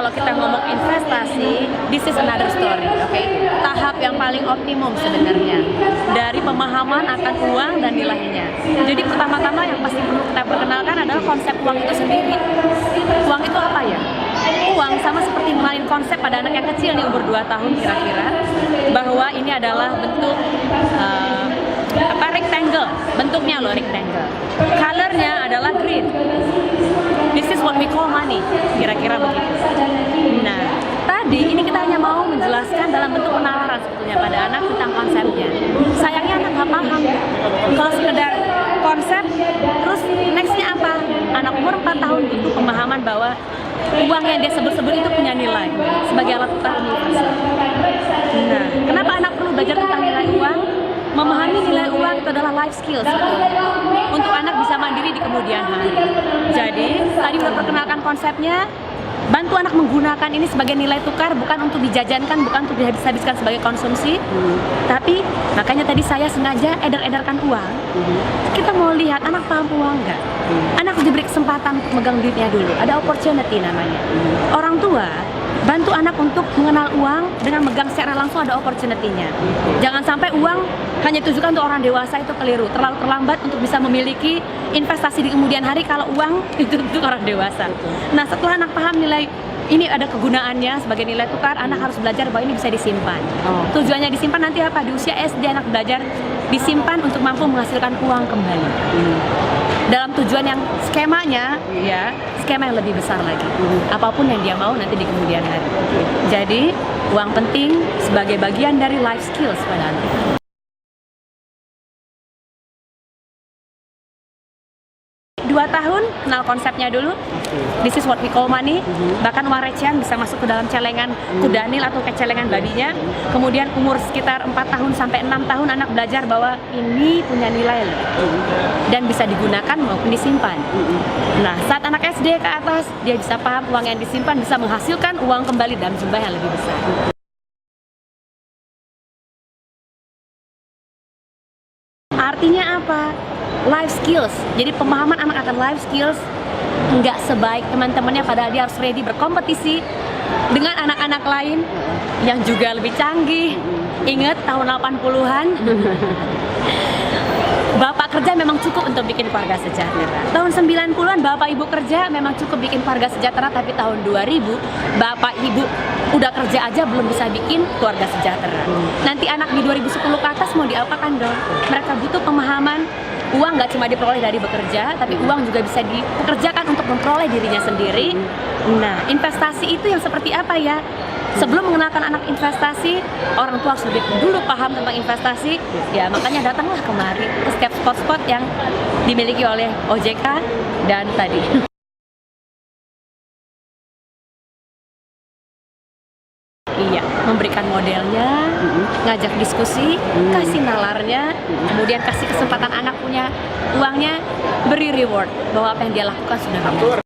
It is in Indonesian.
kalau kita ngomong investasi, this is another story, oke? Tahap yang paling optimum sebenarnya dari pemahaman akan uang dan nilainya. Jadi pertama-tama yang pasti perlu kita perkenalkan adalah konsep uang itu sendiri. Uang itu apa ya? Uang sama seperti mengenalin konsep pada anak yang kecil nih, umur 2 tahun kira-kira, bahwa ini adalah bentuk rectangle, bentuknya loh rectangle. Colornya adalah green. This is what we call money, kira-kira begitu. Nah, tadi ini kita hanya mau menjelaskan dalam bentuk penalaran sebetulnya pada anak tentang konsepnya. Sayangnya anak nggak paham. Kalau sekedar konsep, terus nextnya apa? Anak umur 4 tahun butuh pemahaman bahwa uang yang dia sebut-sebut itu punya nilai sebagai alat tukar universal. Nah, kenapa anak perlu belajar tentang nilai uang? Memahami nilai uang itu adalah life skills untuk anak bisa mandiri di kemudian hari. Jadi, tadi udah perkenalkan konsepnya, bantu anak menggunakan ini sebagai nilai tukar, bukan untuk dijajankan, bukan untuk dihabis-habiskan sebagai konsumsi, tapi makanya tadi saya sengaja edar-edarkan uang. Kita mau lihat anak paham uang nggak? Anak harus diberi kesempatan untuk megang duitnya dulu, ada opportunity namanya. Orang tua bantu anak untuk mengenal uang dengan megang secara langsung, ada opportunity-nya. Jangan sampai uang hanya ditujukan untuk orang dewasa, itu keliru. Terlalu terlambat untuk bisa memiliki investasi di kemudian hari kalau uang itu untuk orang dewasa. Nah, setelah anak paham nilai ini ada kegunaannya sebagai nilai tukar, anak harus belajar bahwa ini bisa disimpan. Tujuannya disimpan nanti apa? Di usia SD anak belajar disimpan untuk mampu menghasilkan uang kembali. Dalam tujuan yang skemanya, ya skema yang lebih besar lagi. Apapun yang dia mau nanti di kemudian hari. Jadi uang penting sebagai bagian dari life skills pada anak. Dua tahun, kenal konsepnya dulu. This is what we call money. Bahkan uang recehan bisa masuk ke dalam celengan kudanil atau ke celengan babinya. Kemudian umur sekitar 4 tahun sampai 6 tahun anak belajar bahwa ini punya nilai dan bisa digunakan maupun disimpan. Nah, saat anak SD ke atas, dia bisa paham uang yang disimpan bisa menghasilkan uang kembali dalam jumlah yang lebih besar. Artinya apa? Life skills. Jadi pemahaman anak akan life skills nggak sebaik teman-temannya, padahal dia harus ready berkompetisi dengan anak-anak lain yang juga lebih canggih. Ingat tahun 80-an Bapak kerja memang cukup untuk bikin keluarga sejahtera. Tahun 90-an Bapak Ibu kerja memang cukup bikin keluarga sejahtera, tapi tahun 2000 Bapak Ibu udah kerja aja belum bisa bikin keluarga sejahtera. Nanti anak di 2010 ke atas mau diapakan dong? Mereka butuh pemahaman uang nggak cuma diperoleh dari bekerja, tapi uang juga bisa dipekerjakan untuk memperoleh dirinya sendiri. Nah, investasi itu yang seperti apa ya? Sebelum mengenalkan anak investasi, orang tua harus lebih dulu paham tentang investasi. Ya, makanya datanglah kemari ke setiap spot-spot yang dimiliki oleh OJK dan tadi. Iya, memberikan modelnya, ngajak diskusi, kasih nalarnya, kemudian kasih kesempatan anak punya uangnya, beri reward bahwa apa yang dia lakukan sudah benar.